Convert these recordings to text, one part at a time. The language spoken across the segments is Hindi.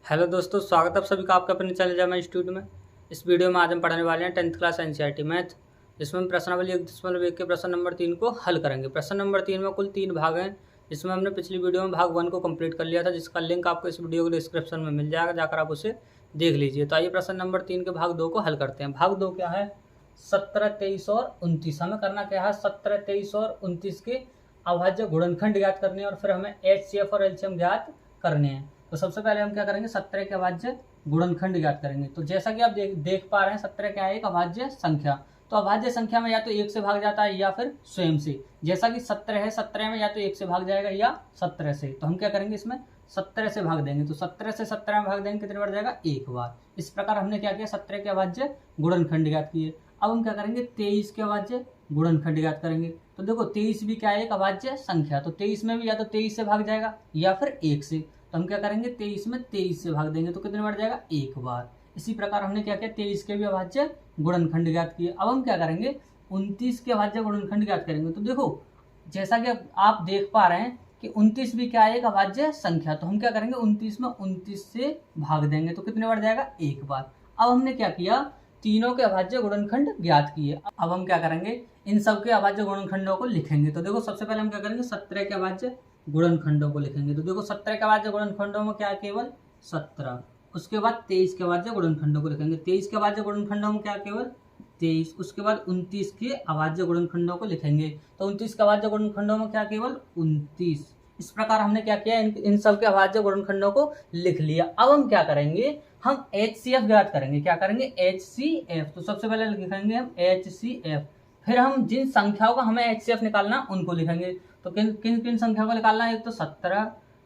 हेलो दोस्तों, स्वागत है आप सभी का आपके अपने चैनल जामा स्टूडियो में। इस वीडियो में आज हम पढ़ाने वाले हैं 10th क्लास एनसीईआरटी मैथ, जिसमें हम प्रश्नावली 1.1 के प्रश्न नंबर 3 को हल करेंगे। प्रश्न नंबर 3 में कुल 3 भाग हैं, जिसमें हमने पिछली वीडियो में भाग 1 को कंप्लीट कर लिया था, जिसका लिंक आपको इस वीडियो के डिस्क्रिप्शन में मिल जाएगा, जाकर आप उसे देख लीजिए। तो आइए प्रश्न नंबर 3 के भाग 2 को हल करते हैं। भाग 2 क्या है? 17, 23 और 29। हमें करना क्या है? 17, 23 और 29 के अभाज्य गुणनखंड ज्ञात करने हैं और फिर हमें एचसीएफ और एलसीएम ज्ञात करने हैं। तो सबसे पहले हम क्या करेंगे? 17 के अभाज्य गुणनखंड ज्ञात करेंगे। तो जैसा कि आप देख पा रहे हैं, 17 क्या है? एक अभाज्य संख्या। तो अभाज्य संख्या में या तो 1 से भाग जाता है या फिर स्वयं से। जैसा कि 17 है, 17 में या तो 1 से भाग जाएगा या 17 से। तो हम क्या करेंगे? इसमें 17 से भाग देंगे। तो 17 से 17 में भाग देंगे, कितने बार जाएगा? एक बार। इस प्रकार हमने क्या किया? 17 के अभाज्य गुणनखंड ज्ञात किए। अब हम क्या करेंगे? 23 के अभाज्य गुणनखंड ज्ञात करेंगे। तो देखो 23 भी क्या है? एक अभाज्य संख्या। तो 23 में भी या तो 23 से भाग जाएगा या फिर 1 से। तो हम क्या करेंगे? 23 में 23 से भाग देंगे, तो कितने बार जाएगा? एक बार। इसी प्रकार हमने क्या किया? 23 के भी अभाज्य गुणनखंड ज्ञात किए। अब हम क्या करेंगे? 29 के अभाज्य गुणनखंड ज्ञात करेंगे। तो देखो जैसा कि आप देख पा रहे हैं कि 29 भी क्या है? एक अभाज्य संख्या। तो हम क्या करेंगे? 29 में 29 से भाग देंगे, तो कितने बार जाएगा? एक बार। अब हमने क्या किया? तीनों के अभाज्य गुणनखंड ज्ञात किए। अब हम क्या करेंगे? इन सब के अभाज्य गुणनखंडों को लिखेंगे। तो देखो सबसे पहले हम क्या करेंगे? 17 के अभाज्य गुणनखंडों को लिखेंगे। तो देखो 17 के अभाज्य गुणनखंडों में क्या है? केवल 17। उसके बाद 23 के अभाज्य गुणनखंडों को लिखेंगे। 23 के अभाज्य गुणनखंडों में क्या? केवल 23। उसके बाद 29 के अभाज्य गुणनखंडों को लिखेंगे। तो 29 के अभाज्य गुणनखंडों में क्या? केवल 29। इस प्रकार हमने क्या किया? इन सब के अभाज्य गुणनखंडों को लिख लिया। अब हम क्या करेंगे? हम HCF ज्ञात करेंगे। क्या करेंगे? HCF। तो सबसे पहले लिखेंगे हम HCF। फिर हम जिन संख्याओं का हमें HCF निकालना उनको लिखेंगे। तो किन किन किन संख्याओं को निकालना है? एक तो 17,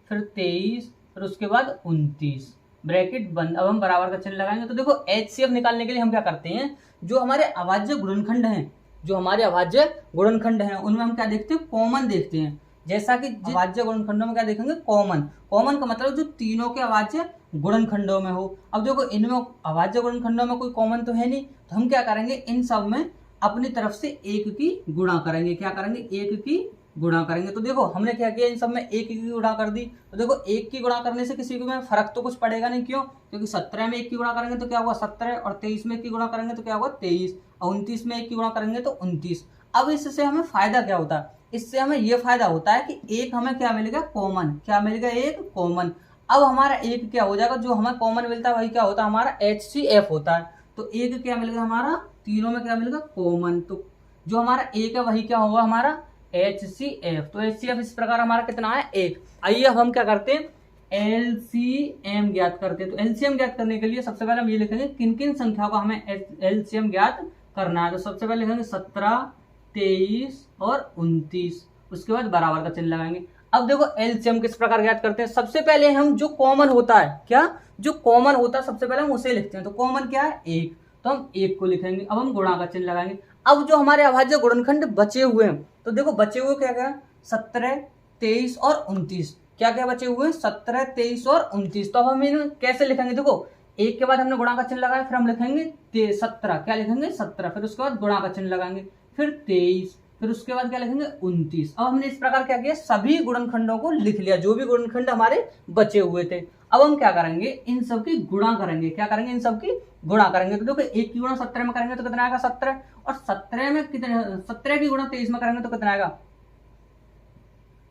फिर 23, फिर उसके बाद 29, ब्रैकेट बंद। अब हम बराबर का चिन्ह लगाएंगे। तो देखो HCF निकालने के लिए हम क्या करते हैं? जो हमारे अभाज्य गुणनखंड हैं, जो हमारे अभाज्य गुणनखंड हैं, उनमें हम क्या देखते हैं? कॉमन देखते हैं। जैसा कि अभाज्य गुणनखंडों में क्या देखेंगे? कॉमन। कॉमन का मतलब जो तीनों के अभाज्य गुणनखंडों में हो। अब देखो इनमें अभाज्य गुणनखंडों में कोई कॉमन तो है नहीं, तो हम क्या करेंगे? इन सब में अपनी तरफ से एक की गुणा करेंगे। क्या करेंगे? एक की गुणा करेंगे। तो देखो हमने क्या किया? इन सब में एक की गुणा कर दी। तो देखो एक की गुणा करने से किसी में फर्क तो कुछ पड़ेगा नहीं। क्यों? क्योंकि 17 में एक की गुणा करेंगे तो क्या हुआ? 17, और 23 में एक की गुणा करेंगे तो क्या हुआ? 23, और 29 में एक की गुणा करेंगे तो 29। अब इससे हमें फायदा क्या होता है? इससे हमें यह फायदा होता है कि एक हमें क्या मिलेगा? कॉमन। क्या मिलेगा? एक कॉमन। अब हमारा एक क्या हो जाएगा? जो हमें कॉमन मिलता है वही क्या होता है? हमारा HCF होता है। तो एक क्या मिलेगा? हमारा तीनों में क्या मिलेगा? कॉमन। तो जो हमारा एक है वही क्या होगा? हमारा HCF। तो HCF इस प्रकार हमारा कितना है? एक। आइए अब हम क्या करते हैं? LCM ज्ञात करते हैं। तो LCM ज्ञात करने के लिए सबसे पहले हम ये लिखेंगे किन किन संख्याओं का हमें LCM ज्ञात करना है। तो सबसे पहले लिखेंगे 17, 23 और 29। उसके बाद बराबर का चिन्ह लगाएंगे। अब देखो LCM किस प्रकार ज्ञात करते हैं? सबसे पहले हम जो कॉमन होता है, क्या? जो कॉमन होता है सबसे पहले हम उसे लिखते हैं। तो कॉमन क्या है? एक। तो हम एक को लिखेंगे। अब हम गुणा का चिन्ह लगाएंगे। अब जो हमारे अभाज्य गुणनखंड बचे हुए हैं, तो देखो बचे हुए क्या क्या? 17, 23 और 29। क्या क्या बचे हुए? 17, 23 और 29। तो अब हम इन्हें कैसे लिखेंगे? देखो एक के बाद हमने गुणा का चिन्ह लगाया, फिर हम लिखेंगे 17। क्या लिखेंगे? 17। फिर उसके बाद गुणा का चिन्ह लगाएंगे, फिर 23, फिर उसके बाद क्या लिखेंगे? 29। अब हमने इस प्रकार क्या किया? सभी गुणनखंडों को लिख लिया, जो भी गुणनखंड हमारे बचे हुए थे। अब हम क्या करेंगे? इन सब की गुणा करेंगे। क्या करेंगे? इन सब की गुणा करेंगे। तो देखो एक की गुणा 17 में करेंगे तो कितना आएगा? 17। और 17 में कितने? 17 की गुणा 23 में करेंगे तो कितना आएगा?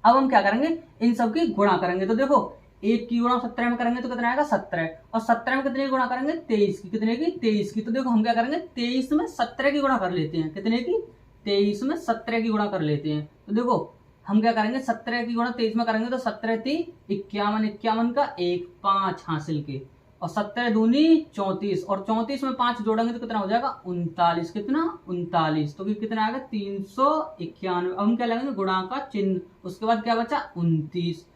अब हम क्या करेंगे? इन सब की गुणा करेंगे। तो देखो एक की गुणा 17 में करेंगे तो कितना आएगा? 17। और 17 में कितने की गुणा करेंगे? 23 की। कितने की? 23 की। तो देखो हम क्या करेंगे? 23 में 17 की गुणा कर लेते हैं। कितने की? 23 में 17 की गुणा कर लेते हैं। तो देखो हम क्या करेंगे? 17 की गुणा 23 में करेंगे तो 17 × 3 = 51, 51 का 1, 5 हासिल के, और 17 दूनी 34, और 34 में 5 जोड़ेंगे तो कितना हो जाएगा? 39। कितना? 39। तो कितना आएगा? 391। अब हम क्या लगाएंगे? गुणा का चिन्ह। उसके बाद क्या बचा? 29।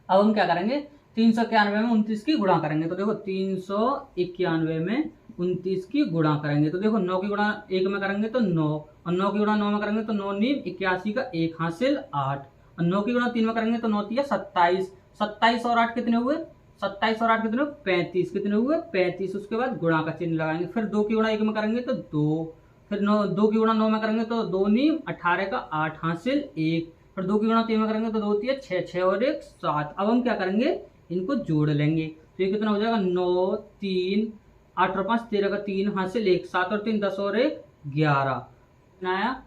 अब हम क्या करेंगे? 391 में 29 की गुणा करेंगे। तो देखो 391 में 29 की गुणा करेंगे। तो देखो 9 की गुणा 1 में करेंगे तो 9, और 9 की गुणा 9 में करेंगे तो 9 × 9 = 81 का 1 हासिल 8, और 9 की गुणा 3 में करेंगे तो 9 × 3 = 27। 27 और 8 कितने हुए? 27 और 8 कितने हुए? 35। कितने हुए? 35। उसके बाद गुणा का चिन्ह लगाएंगे। फिर 2 की गुणा 1 में करेंगे तो 2, फिर 2 की गुणा 9 में करेंगे तो 2 × 18 का 8 हासिल 1, फिर 2 की गुणा 3 में करेंगे तो 2 × 3 = 6, 6 और 1 7। अब हम क्या करेंगे? इनको जोड़ लेंगे। तो ये कितना हो जाएगा 9 3 8 और 5 13 का 3 हासिल 1 7 और 3 10 और 1 11 कितना आया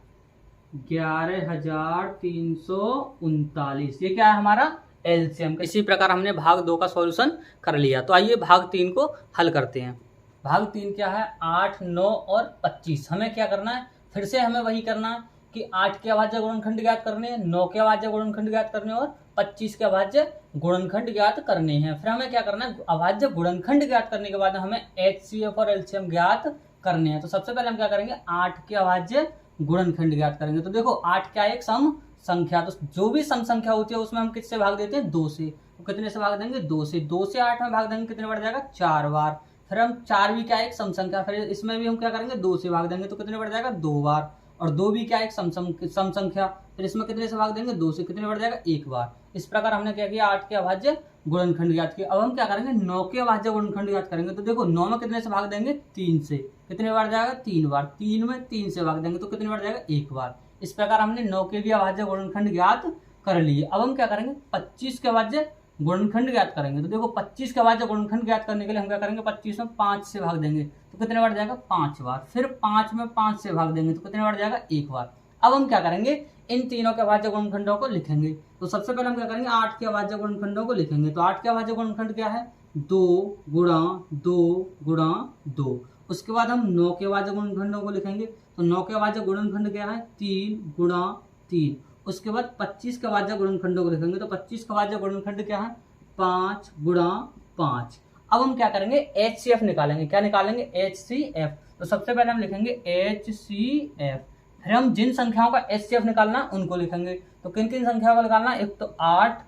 11,339। ये क्या है हमारा एलसीएम। इसी प्रकार हमने भाग 2 का सॉल्यूशन कर लिया। तो आइए भाग 3 को हल करते हैं। भाग 3 क्या है 8 9 और 25। हमें क्या करना है, फिर से हमें वही करना है कि 8 के अभाज्य गुणनखंड ज्ञात करने हैं, 9 के अभाज्य गुणनखंड ज्ञात करने और 25 के अभाज्य गुणनखंड ज्ञात करने हैं। फिर हमें क्या करना है, अभाज्य गुणनखंड ज्ञात करने के बाद हमें HCF और LCM ज्ञात करने हैं। तो सबसे पहले हम क्या करेंगे 8 के अभाज्य गुणनखंड ज्ञात करेंगे। तो देखो 8 क्या एक सम संख्या, तो जो भी सम संख्या होती है उसमें हम किससे भाग देते हैं 2 से। तो कितने से भाग देंगे 2 से। 2 से 8 में भाग देंगे कितने बढ़ जाएगा 4 बार। फिर हम 4 भी क्या एक सम संख्या, फिर इसमें भी हम क्या करेंगे 2 से भाग देंगे तो कितने बढ़ जाएगा 2 बार। और 2 भी क्या एक सम संख्या, फिर इसमें कितने से भाग देंगे 2 से, कितने बढ़ जाएगा 1 बार। इस प्रकार हमने क्या किया 8 के अभाज्य गुणनखंड ज्ञात किया। अब हम क्या करेंगे 9 के अभाज्य गुणनखंड ज्ञात करेंगे। तो देखो 9 में कितने से भाग देंगे 3 से, कितने बार जाएगा 3 बार। 3 में 3 से भाग देंगे तो कितने बार जाएगा 1 बार। इस प्रकार हमने 9 के भी अभाज्य गुणनखंड ज्ञात कर लिए। अब हम क्या करेंगे 25 के अभाज्य गुणनखंड ज्ञात करेंगे। तो देखो 25 के अभाज्य गुणनखंड ज्ञात करने के लिए हम क्या करेंगे 25 में 5 से भाग देंगे तो कितने बार जाएगा 5 बार। फिर 5 में 5 से भाग देंगे तो कितने बार जाएगा 1 बार। अब हम क्या करेंगे इन तीनों के अभाज्य गुणनखंडों को लिखेंगे। तो सबसे पहले हम क्या करेंगे 8 के अभाज्य गुणनखंडों को लिखेंगे। तो 8 के अभाज्य गुणनखंड क्या है 2 गुणा 2 गुणा 2। उसके बाद हम 9 के अभाज्य गुणनखंडों को लिखेंगे। तो 9 के अभाज्य गुणनखंड क्या है 3 गुणा 3। उसके बाद 25 के अभाज्य गुणनखंडों को लिखेंगे। तो 25 का अभाज्य गुणनखंड क्या है 5 गुणा 5। अब हम क्या करेंगे HCF निकालेंगे। क्या निकालेंगे HCF। तो सबसे पहले हम लिखेंगे HCF। फिर हम जिन संख्याओं का HCF निकालना उनको लिखेंगे। तो किन किन संख्याओं को निकालना, एक तो 8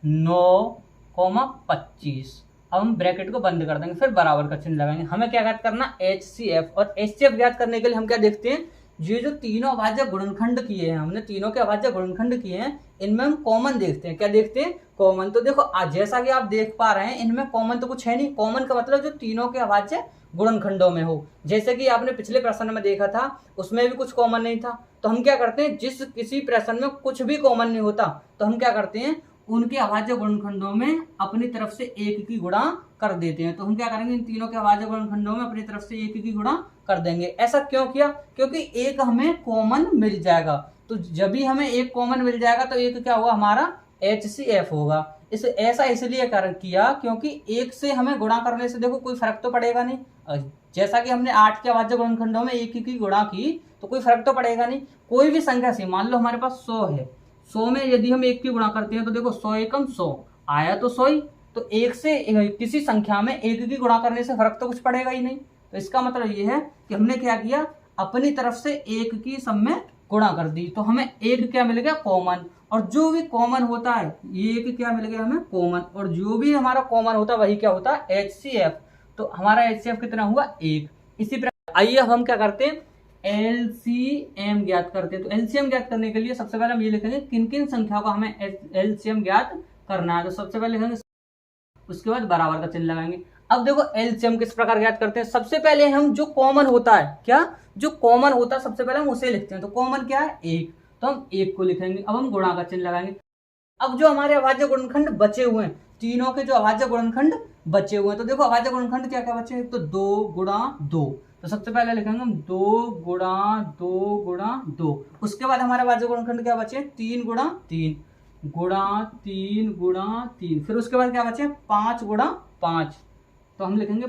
9 25। अब हम ब्रैकेट को बंद कर देंगे, फिर बराबर का चिन्ह लगाएंगे। हमें क्या ज्ञात करना HCF। और HCF ज्ञात करने के लिए हम क्या देखते हैं, ये जो तीनों अभाज्य गुणनखंड किए हैं, हमने तीनों के अभाज्य गुणनखंड किए हैं, इनमें हम कॉमन देखते हैं। क्या देखते हैं कॉमन। तो देखो जैसा कि आप देख पा रहे हैं इनमें कॉमन तो कुछ है नहीं। कॉमन का मतलब जो तीनों के अभाज्य गुणनखंडों में हो। जैसे कि आपने पिछले प्रश्न में देखा था उसमें भी कुछ कॉमन नहीं था। तो हम क्या करते हैं जिस किसी प्रश्न में कुछ भी कॉमन नहीं होता तो हम क्या करते हैं उनके अभाज्य गुणनखंडों में अपनी तरफ से एक की गुणा कर देते हैं। तो हम क्या करेंगे इन तीनों के अभाज्य गुणनखंडों में अपनी तरफ से एक की गुणा कर देंगे। ऐसा क्यों किया, क्योंकि एक हमें कॉमन मिल जाएगा। तो जब भी हमें एक कॉमन मिल जाएगा तो एक क्या होगा हमारा HCF होगा। ऐसा इसलिए किया क्योंकि एक से हमें गुणा करने से देखो कोई फर्क तो पड़ेगा नहीं। जैसा कि हमने 8 के अभाज्य गुणनखंडों में एक की गुणा की तो कोई फर्क तो पड़ेगा नहीं। कोई भी संख्या से मान लो हमारे पास 100 है, 100 में यदि हम एक की गुणा करते हैं तो देखो 100 एकम 100 आया तो 100 ही। तो एक से किसी संख्या में एक की गुणा करने से फर्क तो कुछ पड़ेगा ही नहीं। तो इसका मतलब ये है कि हमने क्या किया अपनी तरफ से एक की सब में गुणा कर दी। तो हमें एक क्या मिल गया कॉमन। और जो भी कॉमन होता है ये एक क्या मिल गया हमें कॉमन। और जो भी हमारा कॉमन होता है वही क्या होता है HCF। तो हमारा HCF कितना हुआ 1। इसी प्रकार आइए हम क्या करते हैं LCM ज्ञात करते हैं। तो LCM ज्ञात करने के लिए सबसे पहले हम ये लिखेंगे किन किन संख्याओं का हमें LCM ज्ञात करना है। तो सबसे पहले लिखेंगे, उसके बाद बराबर का चिन्ह लगाएंगे। अब देखो LCM किस प्रकार ज्ञात करते हैं। सबसे पहले हम जो कॉमन होता है, क्या जो कॉमन होता है सबसे पहले हम उसे लिखते हैं। तो कॉमन क्या है 1, तो हम 1 को लिखेंगे। अब हम गुणा का चिन्ह लगाएंगे। अब जो हमारे अभाज्य गुणनखंड बचे हुए हैं, तीनों के जो अभाज्य गुणनखंड बचे हुए हैं, तो देखो अभाज्य गुणनखंड क्या क्या बचे हैं, तो 2 गुणा 2। तो सबसे पहले लिखेंगे हम 2 गुणा 2 गुणा 2। उसके बाद हमारे अभाज्य गुणनखंड क्या बचे 3 गुणा 3 गुणा 3 गुणा 3। फिर उसके बाद क्या बचे 5 गुणा 5। तो हम लिखेंगे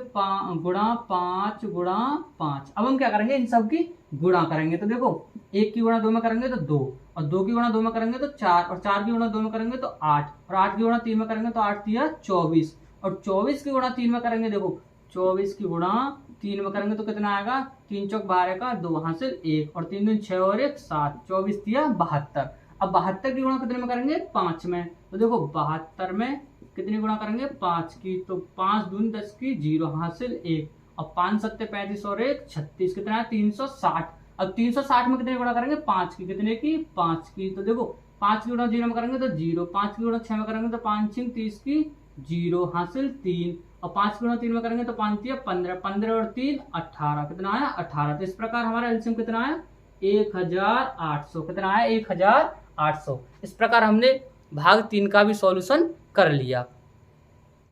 गुणा 5 गुणा 5। अब हम क्या करेंगे इन सब की गुणा करेंगे। तो देखो 1 की गुणा 2 में करेंगे तो 2, और 2 की गुणा 2 में करेंगे तो 4, और 4 की गुणा 2 में करेंगे तो 8, और 8 की गुणा 3 में करेंगे तो 8 3 24, और 24 की गुणा 3 में करेंगे। देखो 24 की गुणा 3 में करेंगे तो कितना आएगा 3 चौक 12 का 2 हासिल 1, और 3 दूनी 6 और 1 7, 24 3 72। अब 72 की गुणा कितने में करेंगे 5 में। तो देखो 72 में कितनी गुणा करेंगे 5 की, तो 5 दूनी 10 की 0 हासिल 1, और 5 7 35 और 1 36, कितना है 360। अब 360 में कितने गुणा करेंगे 5 की, कितने की 5 की। तो देखो 5 की गुणा 0 में करेंगे तो 0, 5 की गुणा 6 में करेंगे तो 5 6 30 की 0 हासिल 3, और 5 की गुणा 3 में करेंगे तो 5 3 15, 15 और 3 18, कितना आया 18। तो इस प्रकार हमारा एलसीएम कितना आया 1800। कितना आया 1800। इस प्रकार हमने भाग 3 का भी सॉल्यूशन कर लिया।